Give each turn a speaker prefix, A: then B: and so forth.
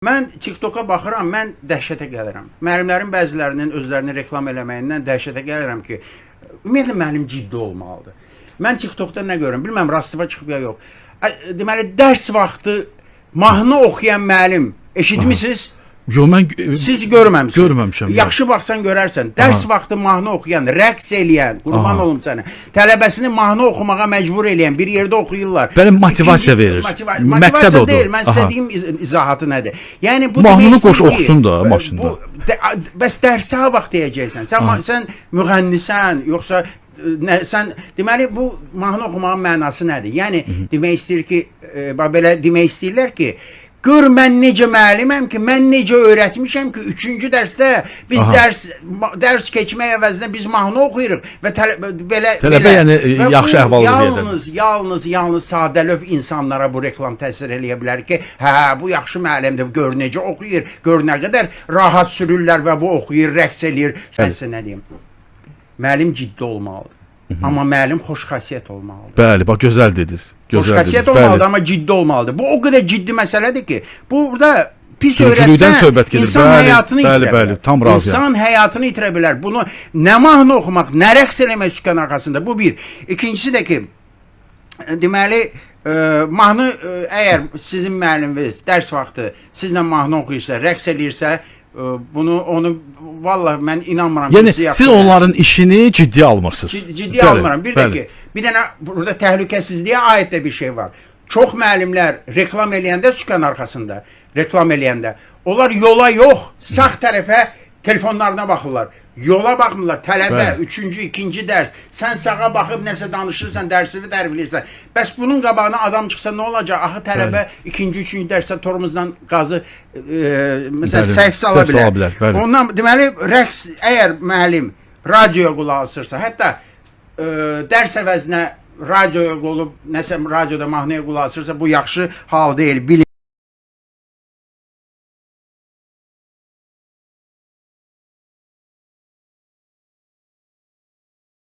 A: Mən TikToka baxıram, mən dəhşətə gəlirəm. Müəllimlərin bəzilərinin özlərini reklam eləməyindən dəhşətə gəlirəm ki, ümumiyyətlə müəllim ciddi olmalıdır. Mən TikTokda nə görürəm, bilməm rastıva çıxıb ya yox. Deməli, dərs vaxtı mahnı oxuyan müəllim, eşitmisiniz?
B: Yox, mən
A: siz görməmisiniz.
B: Görməmişəm.
A: Yaxşı baxsan görərsən. Dərs vaxtı mahnı oxuyan, rəqs eləyən, qurban olum sənə. Tələbəsini mahnı oxumağa məcbur eləyən, bir yerdə oxuyurlar.
B: Belə motivasiya verir.
A: Motivasiya deyil, mən sizə deyim izahatı nədir. Yəni bu
B: mahnını qoş oxusun da maşında.
A: Bəs dərsə ha vaxt deyəcəksən. Sən müğənnisən, yoxsa sən deməli bu mahnı oxumağın mənası nədir? Yəni demək istəyir ki, belə demək istəyirlər ki, gör mən necə müəlliməm ki, mən necə öyrətmişəm ki, 3-cü dərsdə biz dərs keçmək əvəzinə biz mahnı oxuyuruq və
B: tələbə yəni yaxşı əhval-ruhiyyədə.
A: Yalnız sadəlöv insanlara bu reklam təsir eləyə bilər ki, hə, bu yaxşı müəllimdir, gör necə oxuyur, gör nə qədər rahat sürürlər və bu oxuyur, rəqs eləyir. Mən sizə nə deyim? Müəllim ciddi olmalıdır. Amma müəllim xoş xasiyyət olmalıdır.
B: Bəli, bax gözəl dediniz.
A: Xoş xasiyyət olmalıdır, amma ciddi olmalıdır. Bu o qədər ciddi məsələdir ki, burada pis öyrətsən insan həyatını itirə bilər.
B: Tam razıyam.
A: İnsan həyatını itirə bilər. Bunu nə mahnı oxumaq, nə rəqs eləmək sükan arxasında. Bu bir. İkincisi də ki, deməli, mahnı əgər sizin müəlliminiz dərs vaxtı sizlə mahnı oxuyursa, rəqs eləyirsə, onu vallahi mən inanmıram.
B: Yəni siz onların işini ciddi almırsınız.
A: Ciddi almıram. Bir də ki, bir dənə burada təhlükəsizliyə aid də bir şey var. Çox müəllimlər reklam eləyəndə sükan arxasında, reklam eləyəndə onlar yola yox, sağ tərəfə telefonlarına baxırlar. Yola baxmırlar. Tələbə, 3-cü, 2-ci dərs. Sən sağa baxıb nəsə danışırsan, dərsini tərifləyirsən. Bəs bunun qabağına adam çıxsa nə olacaq? Axı tələbə 2-ci, 3-cü dərsdə tormuzdan qazı məsələn səhv sala bilər. Ondan deməli rəqs əgər müəllim radioya qulaq asırsa, hətta dərs əvəzinə radioya qolub nəsə radioda mahnıya qulaq asırsa bu yaxşı hal deyil.